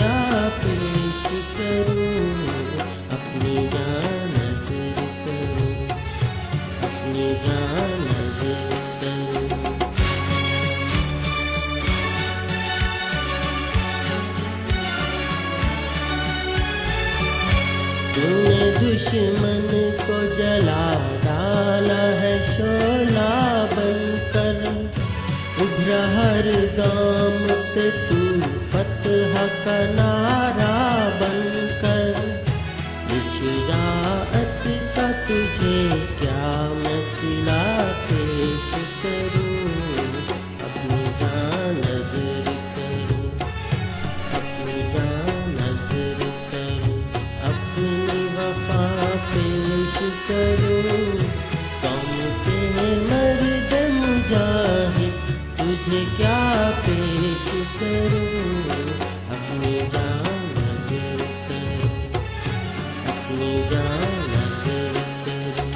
क्या पेश करूं, अपनी जान नज़र करूं, अपनी जान नज़र करूं। तूने दुश्मन को जला डाला है शोला बनकर, उभरा हर गाम पे तू फतह का नारा बनकर। इशराअत का तुझे क्या मसला पेश करूं, अपनी जान नज़र करूं, अपनी जान नज़र करूं, अपनी वफा पेश करूं। कौम के मर्द मुजाहिद तुझे क्या पेश करूं, अपनी जान नज़र करूं, अपनी जान नज़र करूं।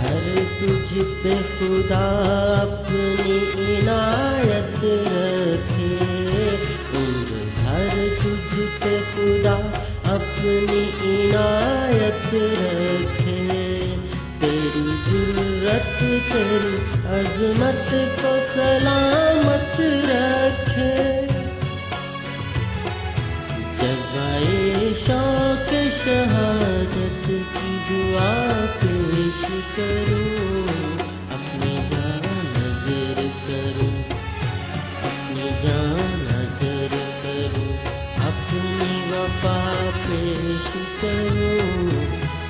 हर तुझ पे खुदा अपनी इनायत रखे, हर तुझ पे खुदा अपनी इनायत रखे। तेरी जुर्रत तेरी अज़मत को सलामत रखे। जज़्बाए शौक़ शहादत की दुआ पेश करूं, अपनी जान नज़र करूं, अपनी जान नज़र करूं, अपनी वफा पेश करूं।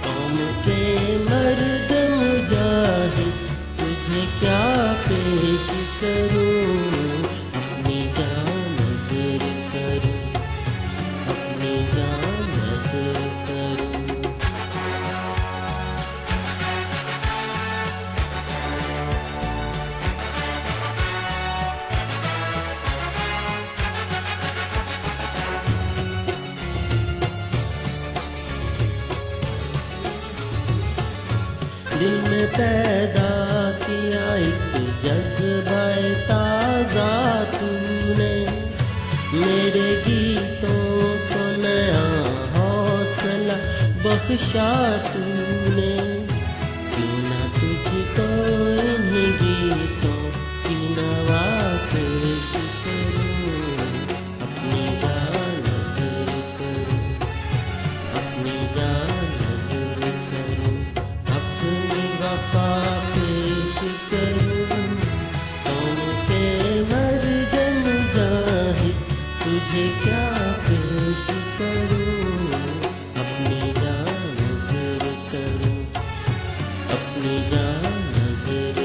कौम के मर्द मुजाहिद तुझे क्या पेश करूं, अपनी जान नज़र करूं, अपनी जान नज़र करूं। दिल में पैदा किया एक जज्बा ताज़ा तूने, मेरे गीतों को नया हौसला बख्शा तूने। क्यों ना तुझको इन गीतों की नवा पेश करूं, अपनी जान नज़र करूं, अपनी जान नज़र करूं, अपनी वफा पेश करूं। कौम के मर्द मुजाहिद तुझे क्या पेश करूं, अपनी जान नज़र करूं, अपनी जान नज़र